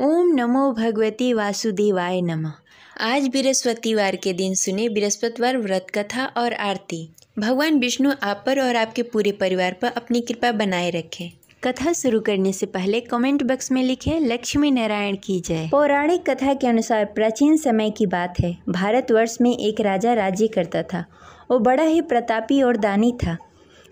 ओम नमो भगवते वासुदेवाय नमः। आज बृहस्पतिवार के दिन सुने बृहस्पतिवार व्रत कथा और आरती। भगवान विष्णु आप पर और आपके पूरे परिवार पर अपनी कृपा बनाए रखें। कथा शुरू करने से पहले कमेंट बॉक्स में लिखें लक्ष्मी नारायण की जय। पौराणिक कथा के अनुसार प्राचीन समय की बात है। भारतवर्ष में एक राजा राज्य करता था। वो बड़ा ही प्रतापी और दानी था।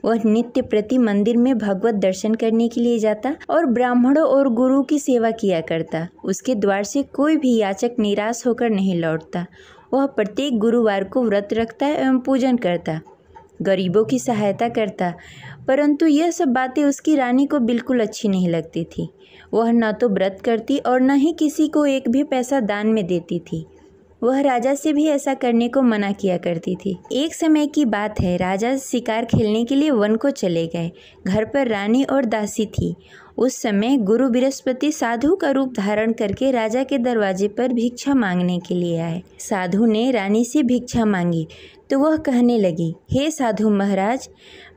वह नित्य प्रति मंदिर में भगवत दर्शन करने के लिए जाता और ब्राह्मणों और गुरु की सेवा किया करता। उसके द्वार से कोई भी याचक निराश होकर नहीं लौटता। वह प्रत्येक गुरुवार को व्रत रखता एवं पूजन करता, गरीबों की सहायता करता। परंतु यह सब बातें उसकी रानी को बिल्कुल अच्छी नहीं लगती थी। वह न तो व्रत करती और न ही किसी को एक भी पैसा दान में देती थी। वह राजा से भी ऐसा करने को मना किया करती थी। एक समय की बात है, राजा शिकार खेलने के लिए वन को चले गए। घर पर रानी और दासी थी। उस समय गुरु बृहस्पति साधु का रूप धारण करके राजा के दरवाजे पर भिक्षा मांगने के लिए आए। साधु ने रानी से भिक्षा मांगी तो वह कहने लगी, हे साधु महाराज,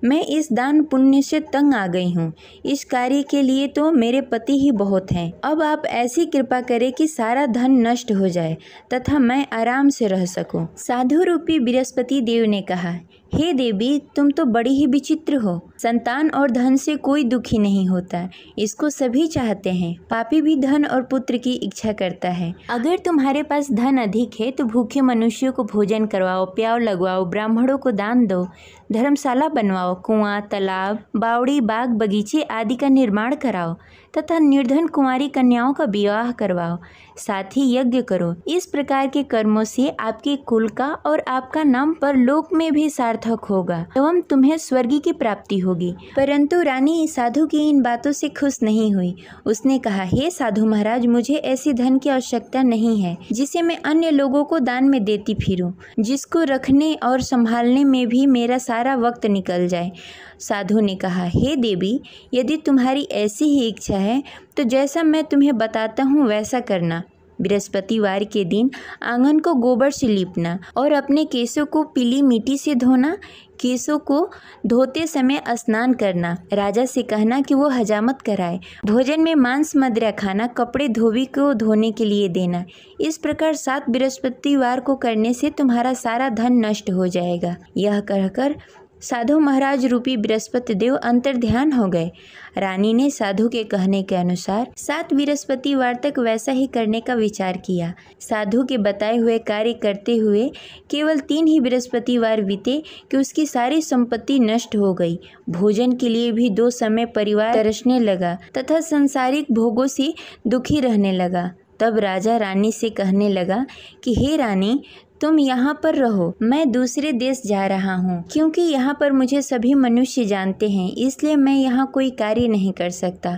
मैं इस दान पुण्य से तंग आ गई हूँ। इस कार्य के लिए तो मेरे पति ही बहुत हैं। अब आप ऐसी कृपा करें कि सारा धन नष्ट हो जाए तथा मैं आराम से रह सकूं। साधु रूपी बृहस्पति देव ने कहा, हे देवी, तुम तो बड़ी ही विचित्र हो। संतान और धन से कोई दुखी नहीं होता, इसको सभी चाहते हैं। पापी भी धन और पुत्र की इच्छा करता है। अगर तुम्हारे पास धन अधिक है तो भूखे मनुष्यों को भोजन करवाओ, प्याव लगवाओ, ब्राह्मणों को दान दो, धर्मशाला बनवाओ, कुआं, तालाब, बावड़ी, बाग, बगीचे आदि का निर्माण कराओ तथा निर्धन कुंवारी कन्याओं का विवाह करवाओ। साथ ही यज्ञ करो। इस प्रकार के कर्मों से आपके कुल का और आपका नाम परलोक में भी सार्थक होगा एवं तुम्हें स्वर्ग की प्राप्ति होगी। परंतु रानी साधु की इन बातों से खुश नहीं हुई। उसने कहा, हे साधु महाराज, मुझे ऐसी धन की आवश्यकता नहीं है जिसे मैं अन्य लोगों को दान में देती फिरूं, जिसको रखने और संभालने में भी मेरा सारा वक्त निकल जाए। साधु ने कहा, हे देवी, यदि तुम्हारी ऐसी ही इच्छा है तो जैसा मैं तुम्हें बताता हूँ वैसा करना। बृहस्पतिवार के दिन आंगन को गोबर से लीपना और अपने केशों को पीली मिट्टी से धोना। केशों को धोते समय स्नान करना। राजा से कहना कि वो हजामत कराए। भोजन में मांस मदिरा खाना। कपड़े धोबी को धोने के लिए देना। इस प्रकार 7 बृहस्पतिवार को करने से तुम्हारा सारा धन नष्ट हो जाएगा। यह कहकर साधु महाराज रूपी बृहस्पति देव अंतर्ध्यान हो गए। रानी ने साधु के कहने के अनुसार 7 बृहस्पतिवार तक वैसा ही करने का विचार किया। साधु के बताए हुए कार्य करते हुए केवल 3 ही बृहस्पतिवार बीते कि उसकी सारी संपत्ति नष्ट हो गई। भोजन के लिए भी 2 समय परिवार तरसने लगा तथा सांसारिक भोगों से दुखी रहने लगा। तब राजा रानी से कहने लगा कि हे रानी, तुम यहाँ पर रहो, मैं दूसरे देश जा रहा हूँ। क्योंकि यहाँ पर मुझे सभी मनुष्य जानते हैं, इसलिए मैं यहाँ कोई कार्य नहीं कर सकता।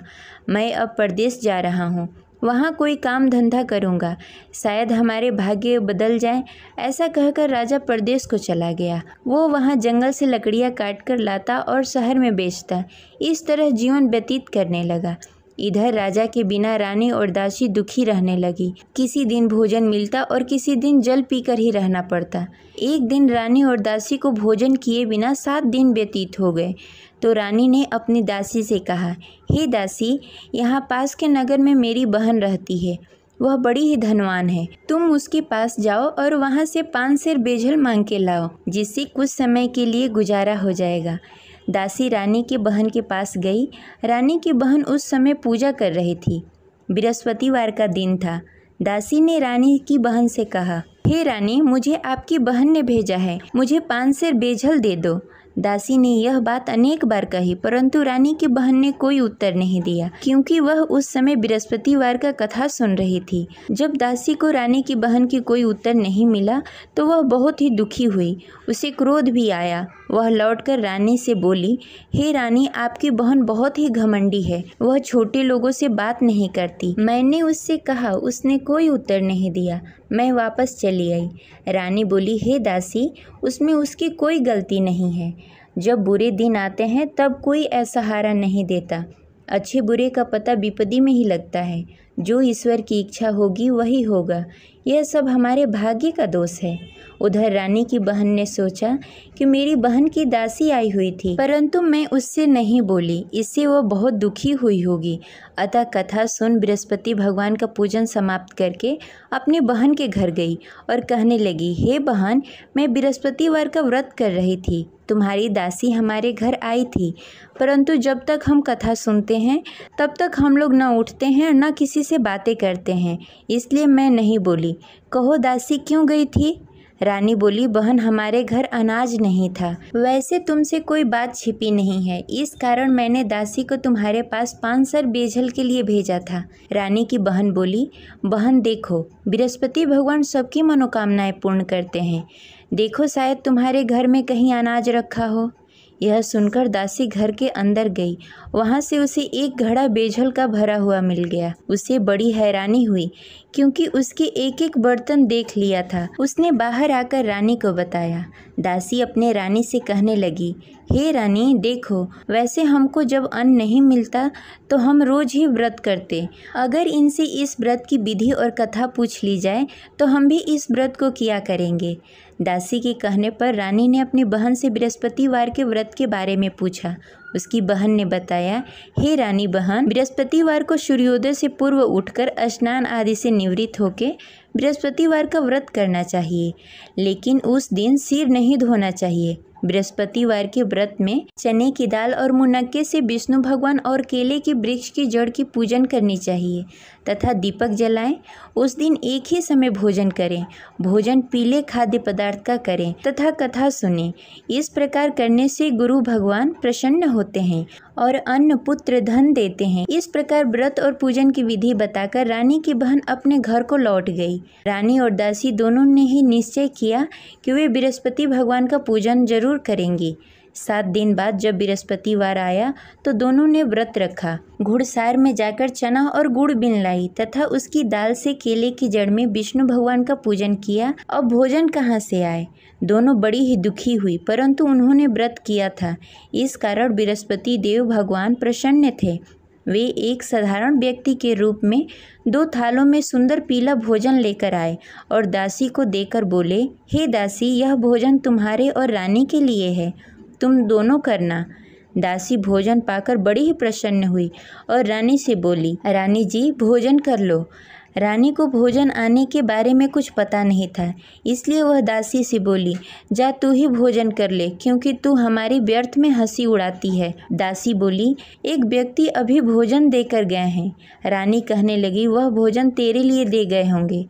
मैं अब परदेश जा रहा हूँ, वहाँ कोई काम धंधा करूँगा, शायद हमारे भाग्य बदल जाए। ऐसा कहकर राजा परदेश को चला गया। वो वहाँ जंगल से लकड़ियाँ काट कर लाता और शहर में बेचता। इस तरह जीवन व्यतीत करने लगा। इधर राजा के बिना रानी और दासी दुखी रहने लगी। किसी दिन भोजन मिलता और किसी दिन जल पीकर ही रहना पड़ता। एक दिन रानी और दासी को भोजन किए बिना 7 दिन व्यतीत हो गए। तो रानी ने अपनी दासी से कहा, हे दासी, यहाँ पास के नगर में मेरी बहन रहती है। वह बड़ी ही धनवान है। तुम उसके पास जाओ और वहाँ से 5 सेर बेजल मांग के लाओ, जिससे कुछ समय के लिए गुजारा हो जाएगा। दासी रानी की बहन के पास गई। रानी की बहन उस समय पूजा कर रही थी। बृहस्पतिवार का दिन था। दासी ने रानी की बहन से कहा, हे रानी, मुझे आपकी बहन ने भेजा है, मुझे 5 सेर बेजल दे दो। दासी ने यह बात अनेक बार कही, परंतु रानी की बहन ने कोई उत्तर नहीं दिया, क्योंकि वह उस समय बृहस्पतिवार का कथा सुन रही थी। जब दासी को रानी की बहन की कोई उत्तर नहीं मिला तो वह बहुत ही दुखी हुई। उसे क्रोध भी आया। वह लौटकर रानी से बोली, हे रानी, आपकी बहन बहुत ही घमंडी है। वह छोटे लोगों से बात नहीं करती। मैंने उससे कहा, उसने कोई उत्तर नहीं दिया। मैं वापस चली आई। रानी बोली, हे दासी, उसमें उसकी कोई गलती नहीं है। जब बुरे दिन आते हैं तब कोई असहारा नहीं देता। अच्छे बुरे का पता विपत्ति में ही लगता है। जो ईश्वर की इच्छा होगी वही होगा। यह सब हमारे भाग्य का दोष है। उधर रानी की बहन ने सोचा कि मेरी बहन की दासी आई हुई थी, परंतु मैं उससे नहीं बोली, इससे वह बहुत दुखी हुई होगी। अतः कथा सुन बृहस्पति भगवान का पूजन समाप्त करके अपनी बहन के घर गई और कहने लगी, हे बहन, मैं बृहस्पतिवार का व्रत कर रही थी। तुम्हारी दासी हमारे घर आई थी, परंतु जब तक हम कथा सुनते हैं तब तक हम लोग न उठते हैं न किसी से बातें करते हैं, इसलिए मैं नहीं बोली। कहो दासी क्यों गई थी? रानी बोली, बहन, हमारे घर अनाज नहीं था। वैसे तुमसे कोई बात छिपी नहीं है, इस कारण मैंने दासी को तुम्हारे पास 5 सर बेझल के लिए भेजा था। रानी की बहन बोली, बहन देखो, बृहस्पति भगवान सबकी मनोकामनाएं पूर्ण करते हैं। देखो, शायद तुम्हारे घर में कहीं अनाज रखा हो। यह सुनकर दासी घर के अंदर गई। वहाँ से उसे एक घड़ा बेझल का भरा हुआ मिल गया। उसे बड़ी हैरानी हुई क्योंकि उसके एक एक बर्तन देख लिया था। उसने बाहर आकर रानी को बताया। दासी अपने रानी से कहने लगी, हे रानी, देखो, वैसे हमको जब अन्न नहीं मिलता तो हम रोज ही व्रत करते। अगर इनसे इस व्रत की विधि और कथा पूछ ली जाए तो हम भी इस व्रत को किया करेंगे। दासी के कहने पर रानी ने अपनी बहन से बृहस्पतिवार के व्रत के बारे में पूछा। उसकी बहन ने बताया, हे रानी बहन, बृहस्पतिवार को सूर्योदय से पूर्व उठकर स्नान आदि से निवृत्त होकर बृहस्पतिवार का व्रत करना चाहिए, लेकिन उस दिन सिर नहीं धोना चाहिए। बृहस्पतिवार के व्रत में चने की दाल और मुनक्के से विष्णु भगवान और केले के वृक्ष की जड़ की पूजन करनी चाहिए तथा दीपक जलाएं। उस दिन एक ही समय भोजन करें। भोजन पीले खाद्य पदार्थ का करें तथा कथा सुनें। इस प्रकार करने से गुरु भगवान प्रसन्न होते हैं और अन्न पुत्र धन देते हैं। इस प्रकार व्रत और पूजन की विधि बताकर रानी की बहन अपने घर को लौट गई। रानी और दासी दोनों ने ही निश्चय किया कि वे बृहस्पति भगवान का पूजन जरूर करेंगी। 7 दिन बाद जब बृहस्पतिवार आया तो दोनों ने व्रत रखा। घुड़सार में जाकर चना और गुड़ बीन लाई तथा उसकी दाल से केले की जड़ में विष्णु भगवान का पूजन किया। अब भोजन कहाँ से आए? दोनों बड़ी ही दुखी हुई, परंतु उन्होंने व्रत किया था, इस कारण बृहस्पति देव भगवान प्रसन्न थे। वे एक साधारण व्यक्ति के रूप में 2 थालों में सुंदर पीला भोजन लेकर आए और दासी को देकर बोले, हे दासी, यह भोजन तुम्हारे और रानी के लिए है, तुम दोनों करना। दासी भोजन पाकर बड़ी ही प्रसन्न हुई और रानी से बोली, रानी जी, भोजन कर लो। रानी को भोजन आने के बारे में कुछ पता नहीं था, इसलिए वह दासी से बोली, जा तू ही भोजन कर ले, क्योंकि तू हमारी व्यर्थ में हंसी उड़ाती है। दासी बोली, एक व्यक्ति अभी भोजन देकर गए हैं। रानी कहने लगी, वह भोजन तेरे लिए दे गए होंगे,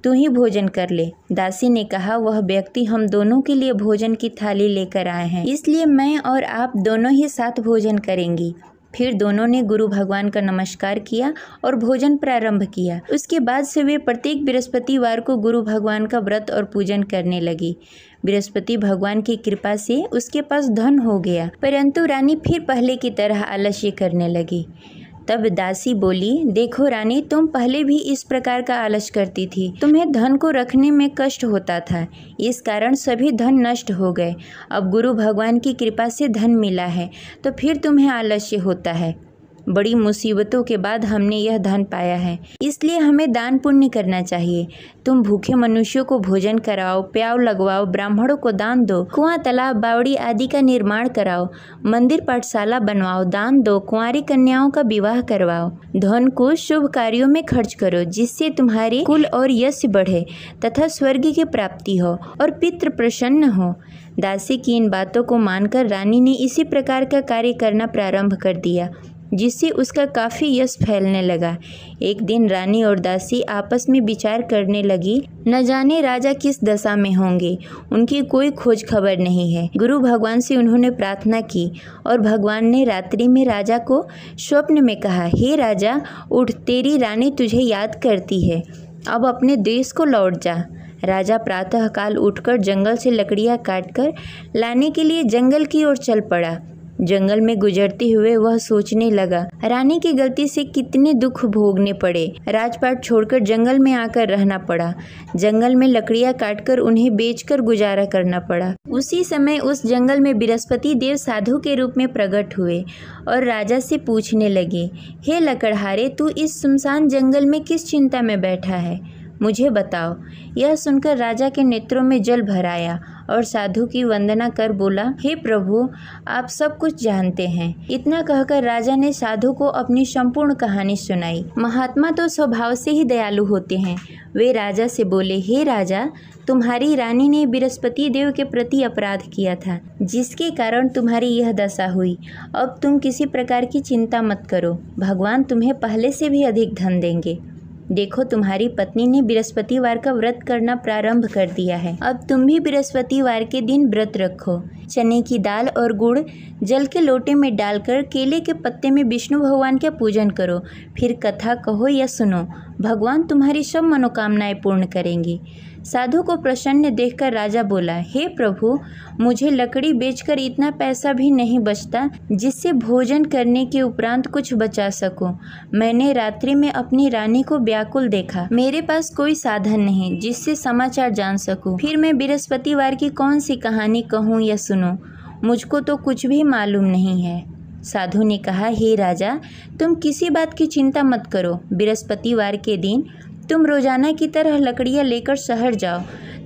तू ही भोजन कर ले। दासी ने कहा, वह व्यक्ति हम दोनों के लिए भोजन की थाली लेकर आए हैं, इसलिए मैं और आप दोनों ही साथ भोजन करेंगी। फिर दोनों ने गुरु भगवान का नमस्कार किया और भोजन प्रारंभ किया। उसके बाद से वे प्रत्येक बृहस्पतिवार को गुरु भगवान का व्रत और पूजन करने लगी। बृहस्पति भगवान की कृपा से उसके पास धन हो गया, परंतु रानी फिर पहले की तरह आलस्य करने लगी। तब दासी बोली, देखो रानी, तुम पहले भी इस प्रकार का आलस करती थी। तुम्हें धन को रखने में कष्ट होता था, इस कारण सभी धन नष्ट हो गए। अब गुरु भगवान की कृपा से धन मिला है तो फिर तुम्हें आलस्य होता है। बड़ी मुसीबतों के बाद हमने यह धन पाया है, इसलिए हमें दान पुण्य करना चाहिए। तुम भूखे मनुष्यों को भोजन कराओ, प्याव लगवाओ, ब्राह्मणों को दान दो, कुआं, तालाब, बावड़ी आदि का निर्माण कराओ, मंदिर पाठशाला बनवाओ, दान दो, कुंवारी कन्याओं का विवाह करवाओ। धन को शुभ कार्यों में खर्च करो, जिससे तुम्हारे कुल और यश बढ़े तथा स्वर्ग की प्राप्ति हो और पितृ प्रसन्न हो। दासी की इन बातों को मानकर रानी ने इसी प्रकार का कार्य करना प्रारंभ कर दिया, जिससे उसका काफ़ी यश फैलने लगा। एक दिन रानी और दासी आपस में विचार करने लगी, न जाने राजा किस दशा में होंगे, उनकी कोई खोज खबर नहीं है। गुरु भगवान से उन्होंने प्रार्थना की और भगवान ने रात्रि में राजा को स्वप्न में कहा, हे राजा, उठ, तेरी रानी तुझे याद करती है, अब अपने देश को लौट जा। राजा प्रातःकाल उठकर जंगल से लकड़ियाँ काटकर लाने के लिए जंगल की ओर चल पड़ा। जंगल में गुजरते हुए वह सोचने लगा, रानी की गलती से कितने दुख भोगने पड़े। राजपाट छोड़कर जंगल में आकर रहना पड़ा। जंगल में लकड़ियाँ काटकर उन्हें बेचकर गुजारा करना पड़ा। उसी समय उस जंगल में बृहस्पति देव साधु के रूप में प्रकट हुए और राजा से पूछने लगे, हे लकड़हारे, तू इस सुनसान जंगल में किस चिंता में बैठा है? मुझे बताओ। यह सुनकर राजा के नेत्रों में जल भर आया और साधु की वंदना कर बोला, हे प्रभु, आप सब कुछ जानते हैं। इतना कहकर राजा ने साधु को अपनी संपूर्ण कहानी सुनाई। महात्मा तो स्वभाव से ही दयालु होते हैं। वे राजा से बोले, हे राजा, तुम्हारी रानी ने बृहस्पति देव के प्रति अपराध किया था, जिसके कारण तुम्हारी यह दशा हुई। अब तुम किसी प्रकार की चिंता मत करो, भगवान तुम्हें पहले से भी अधिक धन देंगे। देखो, तुम्हारी पत्नी ने बृहस्पतिवार का व्रत करना प्रारंभ कर दिया है। अब तुम भी बृहस्पतिवार के दिन व्रत रखो। चने की दाल और गुड़ जल के लोटे में डालकर केले के पत्ते में विष्णु भगवान का पूजन करो। फिर कथा कहो या सुनो, भगवान तुम्हारी सब मनोकामनाएं पूर्ण करेंगे। साधु को प्रसन्न देखकर राजा बोला, हे प्रभु, मुझे लकड़ी बेचकर इतना पैसा भी नहीं बचता जिससे भोजन करने के उपरांत कुछ बचा सकूं। मैंने रात्रि में अपनी रानी को व्याकुल देखा। मेरे पास कोई साधन नहीं जिससे समाचार जान सकूं। फिर मैं बृहस्पतिवार की कौन सी कहानी कहूँ या सुनूं? मुझको तो कुछ भी मालूम नहीं है। साधु ने कहा, हे राजा, तुम किसी बात की चिंता मत करो। बृहस्पतिवार के दिन तुम रोजाना की तरह लकड़ियाँ लेकर शहर जाओ।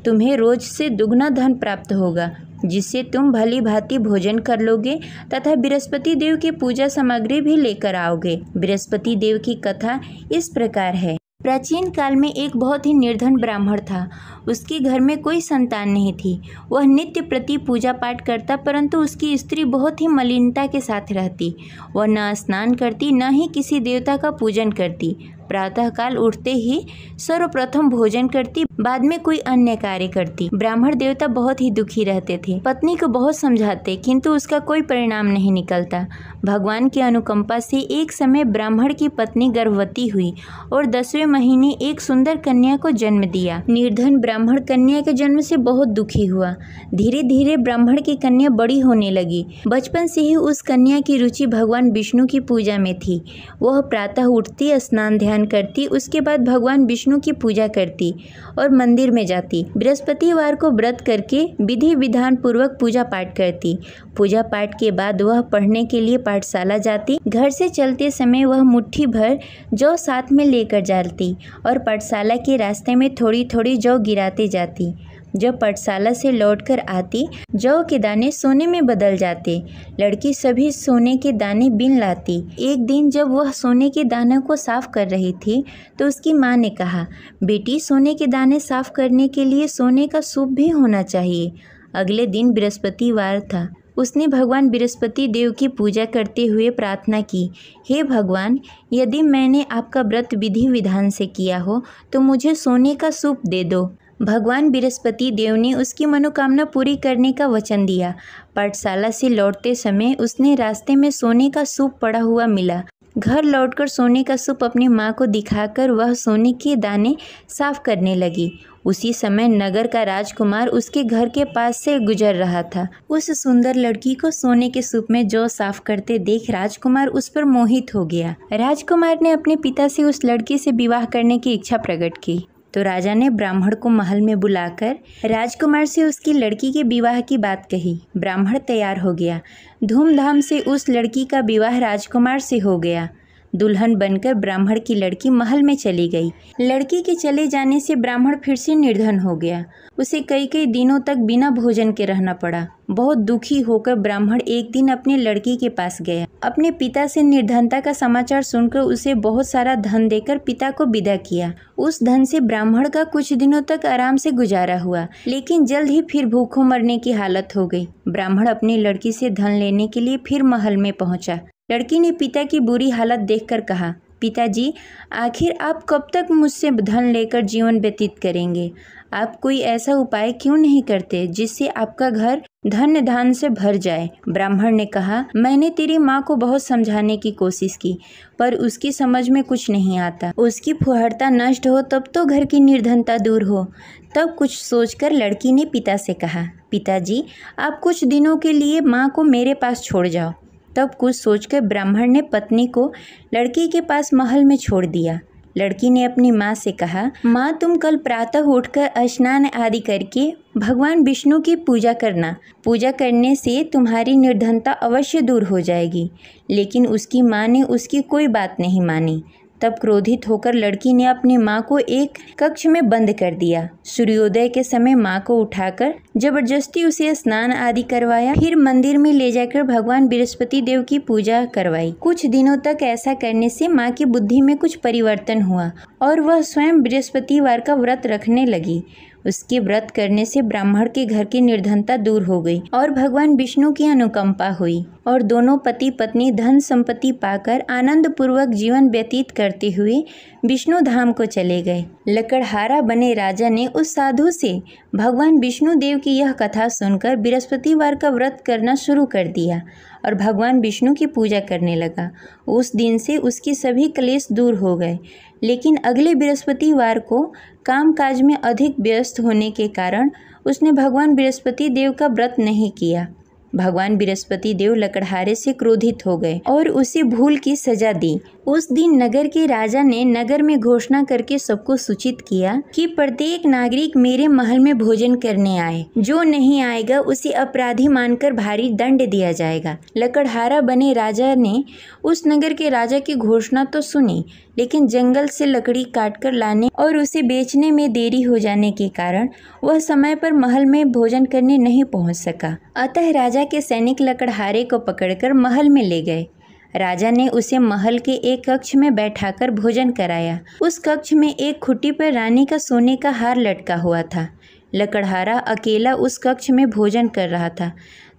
तुम्हें रोज से दुगना धन प्राप्त होगा, जिससे तुम भली भांति भोजन कर लोगे तथा बृहस्पति देव की पूजा सामग्री भी लेकर आओगे। बृहस्पति देव की कथा इस प्रकार है। प्राचीन काल में एक बहुत ही निर्धन ब्राह्मण था। उसके घर में कोई संतान नहीं थी। वह नित्य प्रति पूजा पाठ करता, परंतु उसकी स्त्री बहुत ही मलिनता के साथ रहती। वह न स्नान करती, न ही किसी देवता का पूजन करती। प्रातःकाल उठते ही सर्वप्रथम भोजन करती, बाद में कोई अन्य कार्य करती। ब्राह्मण देवता बहुत ही दुखी रहते थे। पत्नी को बहुत समझाते, किंतु उसका कोई परिणाम नहीं निकलता। भगवान की अनुकंपा से एक समय ब्राह्मण की पत्नी गर्भवती हुई और 10वें महीने एक सुंदर कन्या को जन्म दिया। निर्धन ब्राह्मण कन्या के जन्म से बहुत दुखी हुआ। धीरे धीरे ब्राह्मण की कन्या बड़ी होने लगी। बचपन से ही उस कन्या की रुचि भगवान विष्णु की पूजा में थी। वह प्रातः उठती, स्नान ध्यान करती, उसके बाद भगवान विष्णु की पूजा करती और मंदिर में जाती। बृहस्पतिवार को व्रत करके विधि विधान पूर्वक पूजा पाठ करती। पूजा पाठ के बाद वह पढ़ने के लिए पाठशाला जाती। घर से चलते समय वह मुट्ठी भर जौ साथ में लेकर जाती और पाठशाला के रास्ते में थोड़ी थोड़ी जौ गिराते जाती। जब पाठशाला से लौटकर आती, जौ के दाने सोने में बदल जाते। लड़की सभी सोने के दाने बीन लाती। एक दिन जब वह सोने के दानों को साफ कर रही थी, तो उसकी माँ ने कहा, बेटी, सोने के दाने साफ करने के लिए सोने का सूप भी होना चाहिए। अगले दिन बृहस्पतिवार था। उसने भगवान बृहस्पति देव की पूजा करते हुए प्रार्थना की, हे भगवान, यदि मैंने आपका व्रत विधि विधान से किया हो तो मुझे सोने का सूप दे दो। भगवान बृहस्पति देव ने उसकी मनोकामना पूरी करने का वचन दिया। पाठशाला से लौटते समय उसने रास्ते में सोने का सूप पड़ा हुआ मिला। घर लौटकर सोने का सूप अपनी माँ को दिखाकर वह सोने के दाने साफ करने लगी। उसी समय नगर का राजकुमार उसके घर के पास से गुजर रहा था। उस सुंदर लड़की को सोने के सूप में जौ साफ करते देख राजकुमार उस पर मोहित हो गया। राजकुमार ने अपने पिता से उस लड़की से विवाह करने की इच्छा प्रकट की। तो राजा ने ब्राह्मण को महल में बुलाकर राजकुमार से उसकी लड़की के विवाह की बात कही। ब्राह्मण तैयार हो गया। धूमधाम से उस लड़की का विवाह राजकुमार से हो गया। दुल्हन बनकर ब्राह्मण की लड़की महल में चली गई। लड़की के चले जाने से ब्राह्मण फिर से निर्धन हो गया। उसे कई दिनों तक बिना भोजन के रहना पड़ा। बहुत दुखी होकर ब्राह्मण एक दिन अपनी लड़की के पास गया। अपने पिता से निर्धनता का समाचार सुनकर उसे बहुत सारा धन देकर पिता को विदा किया। उस धन से ब्राह्मण का कुछ दिनों तक आराम से गुजारा हुआ, लेकिन जल्द ही फिर भूखों मरने की हालत हो गई। ब्राह्मण अपनी लड़की से धन लेने के लिए फिर महल में पहुंचा। लड़की ने पिता की बुरी हालत देखकर कहा, पिताजी, आखिर आप कब तक मुझसे धन लेकर जीवन व्यतीत करेंगे? आप कोई ऐसा उपाय क्यों नहीं करते जिससे आपका घर धन धान से भर जाए? ब्राह्मण ने कहा, मैंने तेरी माँ को बहुत समझाने की कोशिश की, पर उसकी समझ में कुछ नहीं आता। उसकी फुहरता नष्ट हो तब तो घर की निर्धनता दूर हो। तब कुछ सोचकर लड़की ने पिता से कहा, पिताजी, आप कुछ दिनों के लिए माँ को मेरे पास छोड़ जाओ। तब कुछ सोचकर ब्राह्मण ने पत्नी को लड़की के पास महल में छोड़ दिया। लड़की ने अपनी माँ से कहा, माँ, तुम कल प्रातः उठकर स्नान आदि करके भगवान विष्णु की पूजा करना। पूजा करने से तुम्हारी निर्धनता अवश्य दूर हो जाएगी। लेकिन उसकी माँ ने उसकी कोई बात नहीं मानी। तब क्रोधित होकर लड़की ने अपनी माँ को एक कक्ष में बंद कर दिया। सूर्योदय के समय माँ को उठाकर जबरदस्ती उसे स्नान आदि करवाया, फिर मंदिर में ले जाकर भगवान बृहस्पति देव की पूजा करवाई। कुछ दिनों तक ऐसा करने से माँ की बुद्धि में कुछ परिवर्तन हुआ और वह स्वयं बृहस्पतिवार का व्रत रखने लगी। उसके व्रत करने से ब्राह्मण के घर की निर्धनता दूर हो गई और भगवान विष्णु की अनुकंपा हुई और दोनों पति पत्नी धन संपत्ति पाकर आनंद पूर्वक जीवन व्यतीत करते हुए विष्णु धाम को चले गए। लकड़हारा बने राजा ने उस साधु से भगवान विष्णु देव की यह कथा सुनकर बृहस्पतिवार का व्रत करना शुरू कर दिया और भगवान विष्णु की पूजा करने लगा। उस दिन से उसके सभी क्लेश दूर हो गए। लेकिन अगले बृहस्पतिवार को कामकाज में अधिक व्यस्त होने के कारण उसने भगवान बृहस्पति देव का व्रत नहीं किया। भगवान बृहस्पति देव लकड़हारे से क्रोधित हो गए और उसे भूल की सजा दी। उस दिन नगर के राजा ने नगर में घोषणा करके सबको सूचित किया कि प्रत्येक नागरिक मेरे महल में भोजन करने आए। जो नहीं आएगा उसे अपराधी मानकर भारी दंड दिया जाएगा। लकड़हारा बने राजा ने उस नगर के राजा की घोषणा तो सुनी, लेकिन जंगल से लकड़ी काटकर लाने और उसे बेचने में देरी हो जाने के कारण वह समय पर महल में भोजन करने नहीं पहुंच सका। अतः राजा के सैनिक लकड़हारे को पकड़कर महल में ले गए। राजा ने उसे महल के एक कक्ष में बैठाकर भोजन कराया। उस कक्ष में एक खुट्टी पर रानी का सोने का हार लटका हुआ था। लकड़हारा अकेला उस कक्ष में भोजन कर रहा था।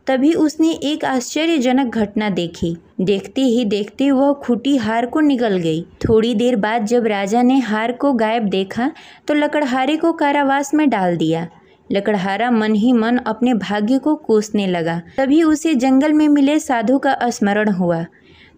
तभी उसने एक आश्चर्यजनक घटना देखी। देखते ही देखते वह खूंटी हार को निगल गई। थोड़ी देर बाद जब राजा ने हार को गायब देखा तो लकड़हारे को कारावास में डाल दिया। लकड़हारा मन ही मन अपने भाग्य को कोसने लगा। तभी उसे जंगल में मिले साधु का स्मरण हुआ।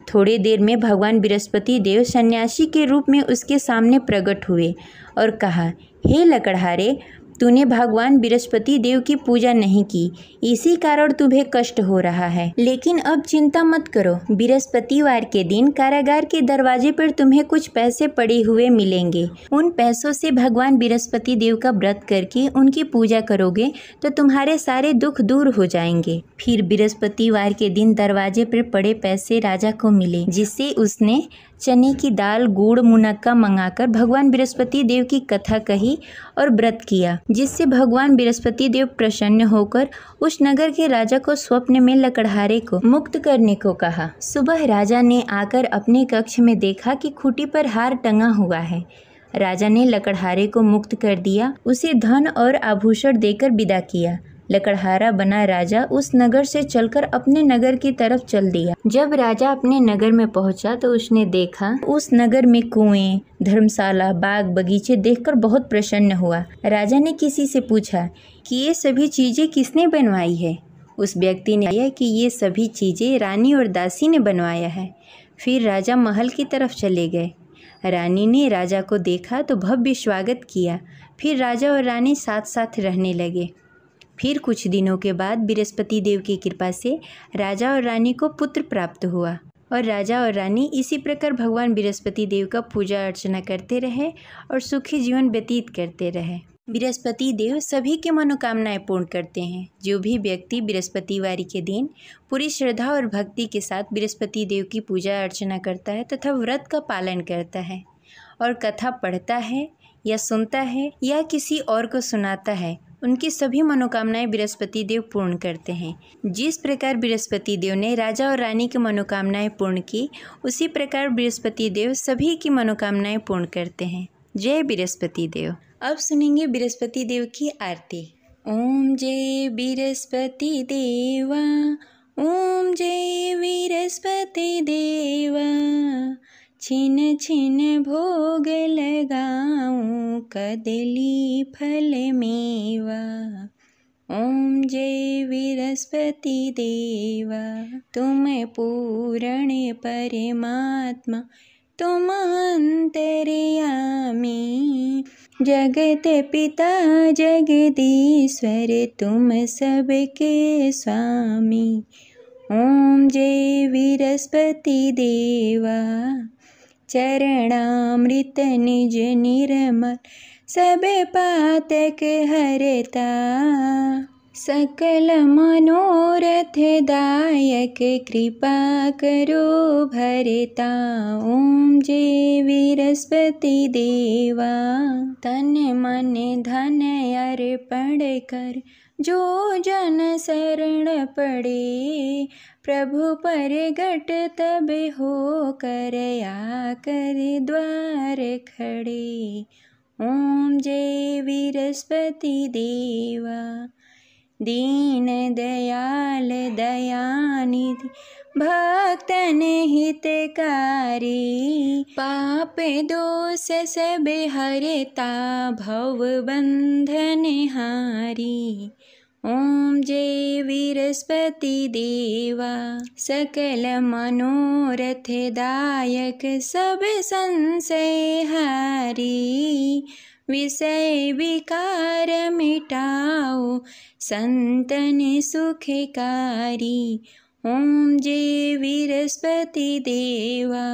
थोड़ी देर में भगवान बृहस्पति देव सन्यासी के रूप में उसके सामने प्रकट हुए और कहा, हे लकड़हारे, तूने भगवान बृहस्पति देव की पूजा नहीं की, इसी कारण तुम्हें कष्ट हो रहा है। लेकिन अब चिंता मत करो, बृहस्पतिवार के दिन कारागार के दरवाजे पर तुम्हें कुछ पैसे पड़े हुए मिलेंगे। उन पैसों से भगवान बृहस्पति देव का व्रत करके उनकी पूजा करोगे तो तुम्हारे सारे दुख दूर हो जाएंगे। फिर बृहस्पतिवार के दिन दरवाजे पर पड़े पैसे राजा को मिले, जिससे उसने चने की दाल, गुड़, मुनक्का मंगाकर भगवान बृहस्पति देव की कथा कही और व्रत किया, जिससे भगवान बृहस्पति देव प्रसन्न होकर उस नगर के राजा को स्वप्न में लकड़हारे को मुक्त करने को कहा। सुबह राजा ने आकर अपने कक्ष में देखा कि खूंटी पर हार टंगा हुआ है। राजा ने लकड़हारे को मुक्त कर दिया, उसे धन और आभूषण देकर विदा किया। लकड़हारा बना राजा उस नगर से चलकर अपने नगर की तरफ चल दिया। जब राजा अपने नगर में पहुंचा तो उसने देखा उस नगर में कुएं, धर्मशाला, बाग बगीचे देखकर बहुत प्रसन्न हुआ। राजा ने किसी से पूछा कि ये सभी चीजें किसने बनवाई है। उस व्यक्ति ने कहा कि ये सभी चीजें रानी और दासी ने बनवाया है। फिर राजा महल की तरफ चले गए। रानी ने राजा को देखा तो भव्य स्वागत किया। फिर राजा और रानी साथ साथ रहने लगे। फिर कुछ दिनों के बाद बृहस्पति देव की कृपा से राजा और रानी को पुत्र प्राप्त हुआ और राजा और रानी इसी प्रकार भगवान बृहस्पति देव का पूजा अर्चना करते रहे और सुखी जीवन व्यतीत करते रहे। बृहस्पति देव सभी की मनोकामनाएं पूर्ण करते हैं। जो भी व्यक्ति बृहस्पतिवार के दिन पूरी श्रद्धा और भक्ति के साथ बृहस्पति देव की पूजा अर्चना करता है तथा व्रत का पालन करता है और कथा पढ़ता है या सुनता है या किसी और को सुनाता है, उनकी सभी मनोकामनाएं बृहस्पति देव पूर्ण करते हैं। जिस प्रकार बृहस्पति देव ने राजा और रानी की मनोकामनाएं पूर्ण की, उसी प्रकार बृहस्पति देव सभी की मनोकामनाएं पूर्ण करते हैं। जय बृहस्पति देव। अब सुनेंगे बृहस्पति देव की आरती। ओम जय बृहस्पति देवा, ओम जय बृहस्पति देवा, छिन छिन भोग लगाऊं कदली फल मेवा। ओम जय बृहस्पति देवा, तुम पूर्ण परमात्मा, तुम अंतर्यामी, जगत पिता जगदीश्वर, तुम सबके स्वामी। ओम जय बृहस्पति देवा, चरणामृत निज निर्मल, सब पातक हरता। सकल मनोरथ दायक कृपा करो भरता। ओम जय बृहस्पति देवा। तन मन धन अर्पण कर जो जन शरण पड़े। प्रभु प्रगट तब हो कर आकर द्वार खड़े। ओम जय बृहस्पति देवा। दीन दयाल दयानिधि भक्तन हितकारी। पाप दोष सब हरता भव बंधन हारी। ओम जय बृहस्पति देवा। सकल मनोरथ दायक सब संशय हारी। विषय विकार मिटाओ संतन सुखकारी। ओम जय बृहस्पति देवा।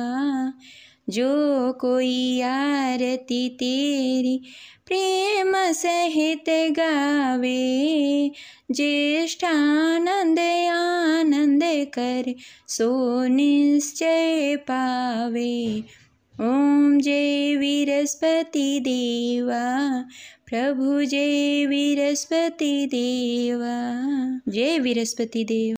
जो कोई आरती तेरी प्रेम सहित गावे। ज्येष्ठानंद आनंद कर सो निश्चय पावे। ओम जय बृहस्पति देवा। प्रभु जय बृहस्पति देवा। जय बृहस्पति देव।